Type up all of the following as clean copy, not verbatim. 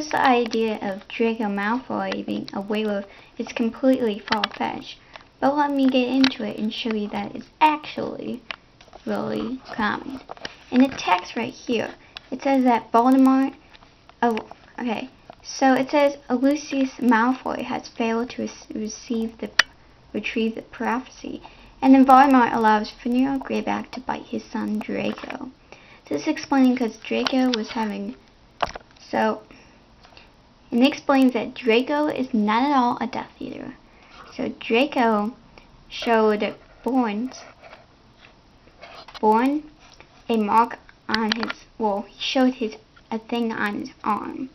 course, the idea of Draco Malfoy being a werewolf is completely far-fetched, but let me get into it and show you that it's actually really common. In the text right here, it says that Voldemort... Oh, okay. So it says Lucius Malfoy has failed to retrieve the prophecy, and then Voldemort allows Fenrir Greyback to bite his son Draco. This is explaining because Draco was having... So, it explains that Draco is not at all a Death Eater. So Draco showed Born a mark on his... Well, he showed a thing on his arm.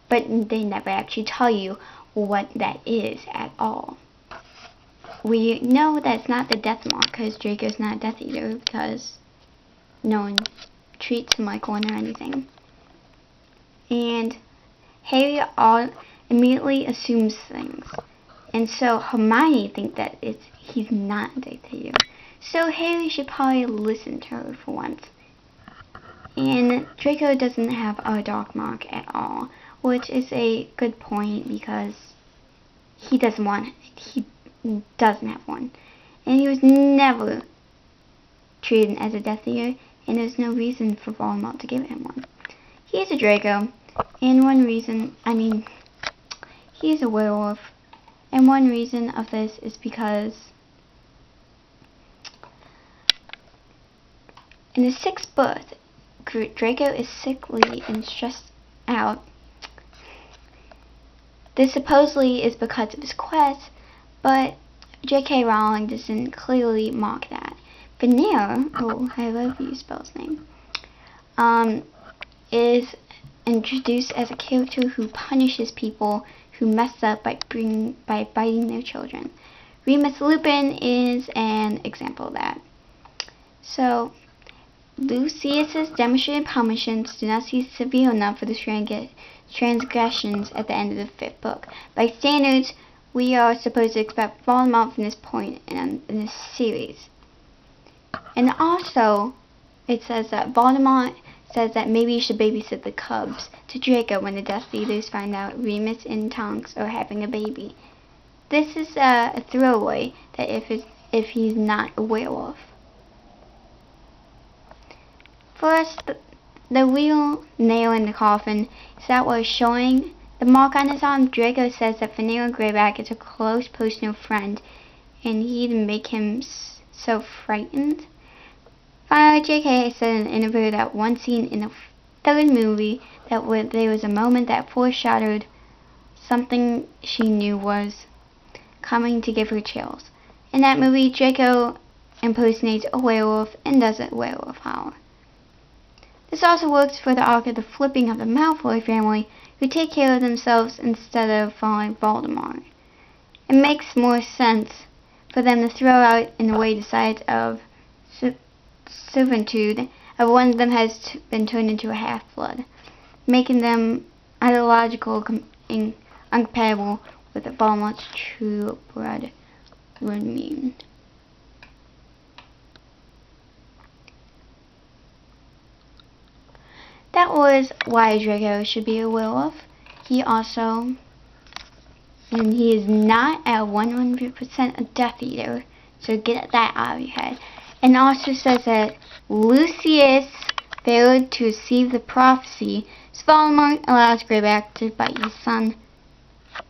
But they never actually tell you what that is at all. We know that it's not the death mark because Draco's not a Death Eater because no one treats him like one or anything. And Harry immediately assumes things. And so Hermione thinks that he's not a Death Eater. So Harry should probably listen to her for once. And Draco doesn't have a dark mark at all, which is a good point because he doesn't have one. And he was never treated as a Death Eater, and there's no reason for Voldemort to give him one. He is a Draco, and he is a werewolf, and one reason of this is because in his 6th birth, Draco is sickly and stressed out. This supposedly is because of his quest, but J.K. Rowling doesn't clearly mark that. Fenrir, oh, I love you spell his name, is introduced as a character who punishes people who mess up by biting their children. Remus Lupin is an example of that. So, Lucius's demonstrated punishments do not seem severe enough for the transgressions at the end of the 5th book. By standards, we are supposed to expect Voldemort from this point in this series. And also, it says that Voldemort says that maybe you should babysit the cubs to Draco when the Death Eaters find out Remus and Tonks are having a baby. This is a throwaway that if he's not a werewolf. First, the real nail in the coffin is that we're showing the mark on his arm. Draco says that Fenrir Greyback is a close personal friend, and he'd make him so frightened. Finally, J.K. said in an interview that one scene in the 3rd movie that there was a moment that foreshadowed something she knew was coming to give her chills. In that movie, Draco impersonates a werewolf and does a werewolf howl. This also works for the arc of the flipping of the Malfoy family, who take care of themselves instead of following Voldemort. It makes more sense for them to throw out in the wayside of servitude of one of them has been turned into a half-blood, making them ideological and incompatible with Voldemort's true blood would mean. That was why Draco should be a werewolf. He is not at 100% a Death Eater, so get that out of your head. And also says that Lucius failed to receive the prophecy, so Voldemort allows Greyback to bite his son,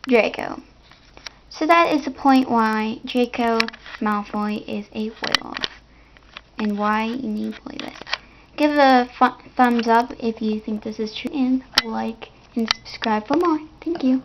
Draco. So that is the point why Draco Malfoy is a werewolf, and why you need to play this. Give it a thumbs up if you think this is true, and like and subscribe for more. Thank you.